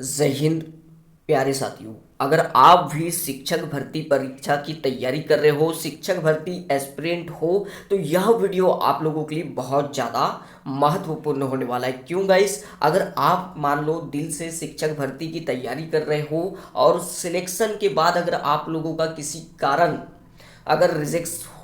जय हिंद प्यारे साथियों। अगर आप भी शिक्षक भर्ती परीक्षा की तैयारी कर रहे हो, शिक्षक भर्ती एस्पिरेंट हो, तो यह वीडियो आप लोगों के लिए बहुत ज़्यादा महत्वपूर्ण होने वाला है। क्यों गाइस? अगर आप मान लो दिल से शिक्षक भर्ती की तैयारी कर रहे हो और सिलेक्शन के बाद अगर आप लोगों का किसी कारण अगर रिजेक्ट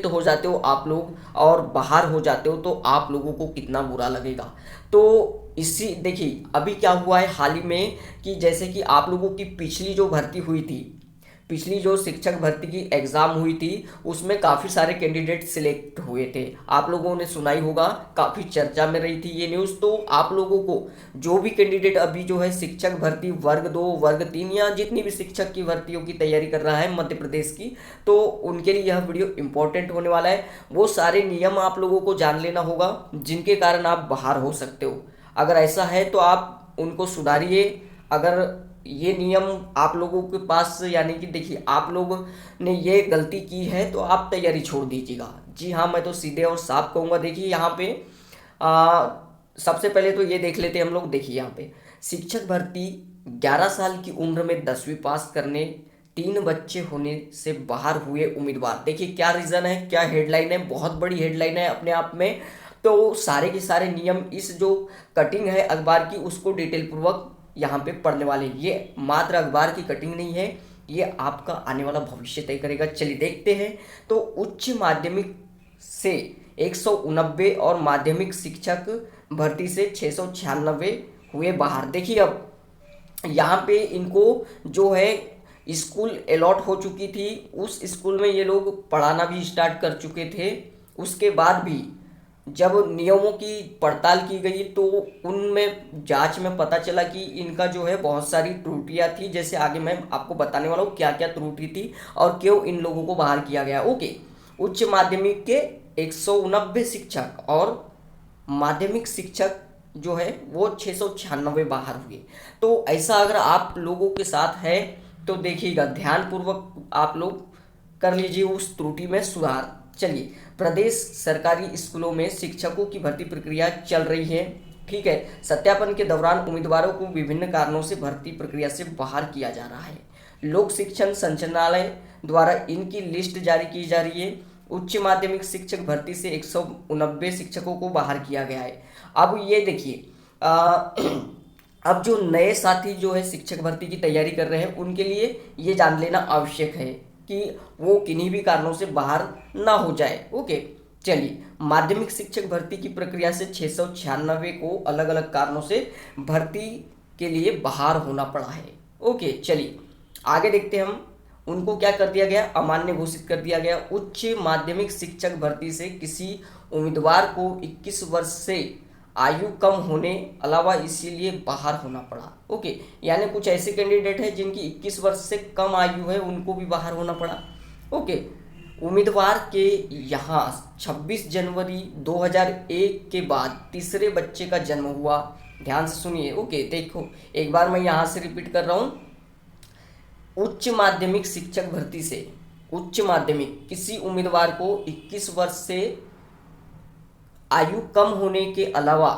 हो जाते हो आप लोग और बाहर हो जाते हो, तो आप लोगों को कितना बुरा लगेगा। तो इसी देखिए अभी क्या हुआ है हाल ही में कि जैसे कि आप लोगों की पिछली जो भर्ती हुई थी, पिछली जो शिक्षक भर्ती की एग्ज़ाम हुई थी, उसमें काफ़ी सारे कैंडिडेट सिलेक्ट हुए थे। आप लोगों ने सुना ही होगा, काफ़ी चर्चा में रही थी ये न्यूज़। तो आप लोगों को जो भी कैंडिडेट अभी जो है शिक्षक भर्ती वर्ग 2 वर्ग 3 या जितनी भी शिक्षक की भर्तियों की तैयारी कर रहा है मध्य प्रदेश की, तो उनके लिए यह वीडियो इंपॉर्टेंट होने वाला है। वो सारे नियम आप लोगों को जान लेना होगा जिनके कारण आप बाहर हो सकते हो। अगर ऐसा है तो आप उनको सुधारिए। अगर ये नियम आप लोगों के पास यानी कि देखिए आप लोगों ने ये गलती की है तो आप तैयारी छोड़ दीजिएगा। जी हाँ, मैं तो सीधे और साफ कहूँगा। देखिए यहाँ पे आ, सबसे पहले तो ये देख लेते हैं हम लोग। देखिए यहाँ पे शिक्षक भर्ती 11 साल की उम्र में 10वीं पास करने 3 बच्चे होने से बाहर हुए उम्मीदवार। देखिए क्या रीज़न है, क्या हेडलाइन है, बहुत बड़ी हेडलाइन है अपने आप में। तो सारे के सारे नियम इस जो कटिंग है अखबार की उसको डिटेल पूर्वक यहाँ पे पढ़ने वाले। ये मात्र अखबार की कटिंग नहीं है, ये आपका आने वाला भविष्य तय करेगा। चलिए देखते हैं। तो उच्च माध्यमिक से 189 और माध्यमिक शिक्षक भर्ती से 696 हुए बाहर। देखिए अब यहाँ पे इनको जो है स्कूल अलॉट हो चुकी थी, उस स्कूल में ये लोग पढ़ाना भी स्टार्ट कर चुके थे। उसके बाद भी जब नियमों की पड़ताल की गई तो उनमें जांच में पता चला कि इनका जो है बहुत सारी त्रुटियां थी। जैसे आगे मैं आपको बताने वाला हूँ क्या क्या त्रुटि थी और क्यों इन लोगों को बाहर किया गया। ओके, उच्च माध्यमिक के 189 शिक्षक और माध्यमिक शिक्षक जो है वो 696 बाहर हुए। तो ऐसा अगर आप लोगों के साथ है तो देखिएगा, ध्यान पूर्वक आप लोग कर लीजिए उस त्रुटि में सुधार। चलिए, प्रदेश सरकारी स्कूलों में शिक्षकों की भर्ती प्रक्रिया चल रही है। ठीक है, सत्यापन के दौरान उम्मीदवारों को विभिन्न कारणों से भर्ती प्रक्रिया से बाहर किया जा रहा है। लोक शिक्षण संचालनालय द्वारा इनकी लिस्ट जारी की जा रही है। उच्च माध्यमिक शिक्षक भर्ती से 189 शिक्षकों को बाहर किया गया है। अब ये देखिए अब जो नए साथी जो है शिक्षक भर्ती की तैयारी कर रहे हैं उनके लिए ये जान लेना आवश्यक है कि वो किन्हीं भी कारणों से बाहर ना हो जाए। ओके, चलिए, माध्यमिक शिक्षक भर्ती की प्रक्रिया से 696 को अलग अलग कारणों से भर्ती के लिए बाहर होना पड़ा है। ओके, चलिए आगे देखते हैं हम। उनको क्या कर दिया गया, अमान्य घोषित कर दिया गया। उच्च माध्यमिक शिक्षक भर्ती से किसी उम्मीदवार को 21 वर्ष से आयु कम होने अलावा इसीलिए बाहर होना पड़ा। ओके, यानी कुछ ऐसे कैंडिडेट हैं जिनकी 21 वर्ष से कम आयु है, उनको भी बाहर होना पड़ा। ओके, उम्मीदवार के यहाँ 26 जनवरी 2001 के बाद तीसरे बच्चे का जन्म हुआ। ध्यान से सुनिए। ओके, देखो एक बार मैं यहाँ से रिपीट कर रहा हूँ। उच्च माध्यमिक शिक्षक भर्ती से उच्च माध्यमिक किसी उम्मीदवार को 21 वर्ष से आयु कम होने के अलावा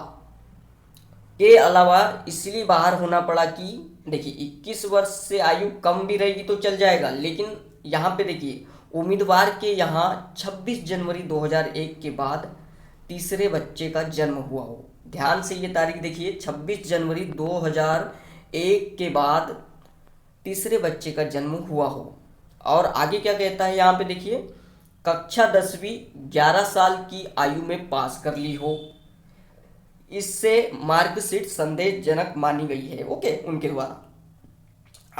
इसलिए बाहर होना पड़ा कि देखिए 21 वर्ष से आयु कम भी रहेगी तो चल जाएगा, लेकिन यहाँ पे देखिए उम्मीदवार के यहाँ 26 जनवरी 2001 के बाद तीसरे बच्चे का जन्म हुआ हो। ध्यान से ये तारीख देखिए, 26 जनवरी 2001 के बाद तीसरे बच्चे का जन्म हुआ हो। और आगे क्या कहता है यहाँ पे देखिए, कक्षा 10वीं 11 साल की आयु में पास कर ली हो। इससे मार्कशीट संदेहजनक मानी गई है। ओके, उनके द्वारा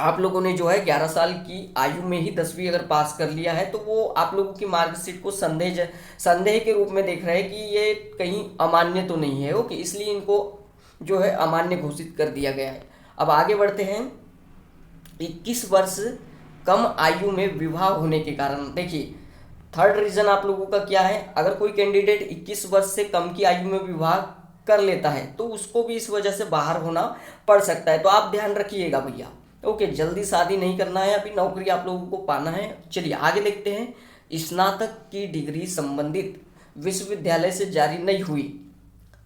आप लोगों ने जो है 11 साल की आयु में ही 10वीं अगर पास कर लिया है तो वो आप लोगों की मार्कशीट को संदेह के रूप में देख रहे हैं कि ये कहीं अमान्य तो नहीं है। ओके, इसलिए इनको जो है अमान्य घोषित कर दिया गया है। अब आगे बढ़ते हैं। 21 वर्ष कम आयु में विवाह होने के कारण, देखिए थर्ड रीजन आप लोगों का क्या है, अगर कोई कैंडिडेट 21 वर्ष से कम की आयु में विवाह कर लेता है तो उसको भी इस वजह से बाहर होना पड़ सकता है। तो आप ध्यान रखिएगा भैया। ओके, जल्दी शादी नहीं करना है, अभी नौकरी आप लोगों को पाना है। चलिए आगे देखते हैं। स्नातक की डिग्री संबंधित विश्वविद्यालय से जारी नहीं हुई,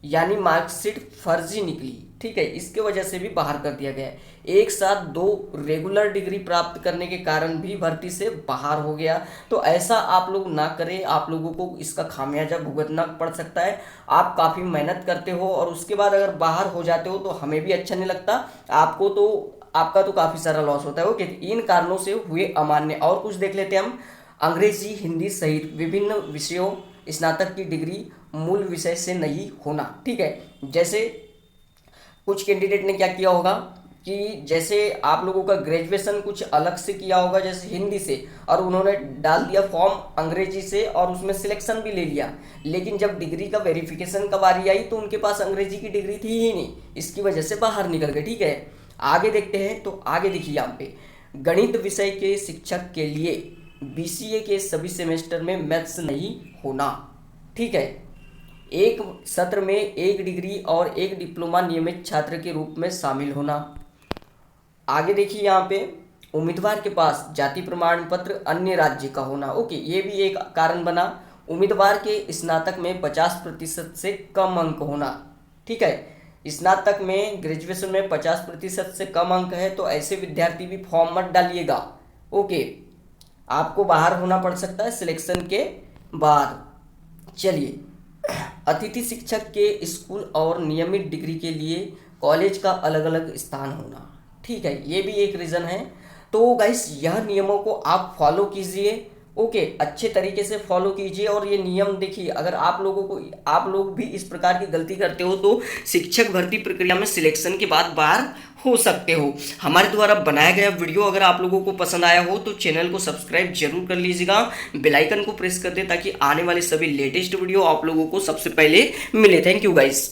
यानी मार्कशीट फर्जी निकली। ठीक है, इसके वजह से भी बाहर कर दिया गया है। एक साथ 2 रेगुलर डिग्री प्राप्त करने के कारण भी भर्ती से बाहर हो गया। तो ऐसा आप लोग ना करें, आप लोगों को इसका खामियाजा भुगतना पड़ सकता है। आप काफ़ी मेहनत करते हो और उसके बाद अगर बाहर हो जाते हो तो हमें भी अच्छा नहीं लगता, आपको तो आपका तो काफ़ी सारा लॉस होता है। ओके, इन कारणों से हुए अमान्य। और कुछ देख लेते हैं हम। अंग्रेजी, हिंदी सहित विभिन्न विषयों स्नातक की डिग्री मूल विषय से नहीं होना। ठीक है, जैसे कुछ कैंडिडेट ने क्या किया होगा कि जैसे आप लोगों का ग्रेजुएशन कुछ अलग से किया होगा, जैसे हिंदी से, और उन्होंने डाल दिया फॉर्म अंग्रेजी से और उसमें सिलेक्शन भी ले लिया, लेकिन जब डिग्री का वेरिफिकेशन का बारी आई तो उनके पास अंग्रेजी की डिग्री थी ही नहीं, इसकी वजह से बाहर निकल गए। ठीक है, आगे देखते हैं। तो आगे देखिए यहाँ पे, गणित विषय के शिक्षक के लिए बीसीए के सभी सेमेस्टर में मैथ्स नहीं होना। ठीक है, एक सत्र में 1 डिग्री और 1 डिप्लोमा नियमित छात्र के रूप में शामिल होना। आगे देखिए यहाँ पे, उम्मीदवार के पास जाति प्रमाण पत्र अन्य राज्य का होना। ओके, ये भी एक कारण बना। उम्मीदवार के स्नातक में 50% से कम अंक होना। ठीक है, स्नातक में ग्रेजुएशन में 50% से कम अंक है तो ऐसे विद्यार्थी भी फॉर्म मत डालिएगा। ओके, आपको बाहर होना पड़ सकता है सिलेक्शन के बाद। चलिए, अतिथि शिक्षक के स्कूल और नियमित डिग्री के लिए कॉलेज का अलग अलग स्थान होना। ठीक है, ये भी एक रीज़न है। तो गाइस, यह नियमों को आप फॉलो कीजिए। ओके, अच्छे तरीके से फॉलो कीजिए। और ये नियम देखिए, अगर आप लोग भी इस प्रकार की गलती करते हो तो शिक्षक भर्ती प्रक्रिया में सिलेक्शन के बाद बाहर हो सकते हो। हमारे द्वारा बनाया गया वीडियो अगर आप लोगों को पसंद आया हो तो चैनल को सब्सक्राइब जरूर कर लीजिएगा, बेल आइकन को प्रेस कर दें ताकि आने वाले सभी लेटेस्ट वीडियो आप लोगों को सबसे पहले मिले। Thank you guys.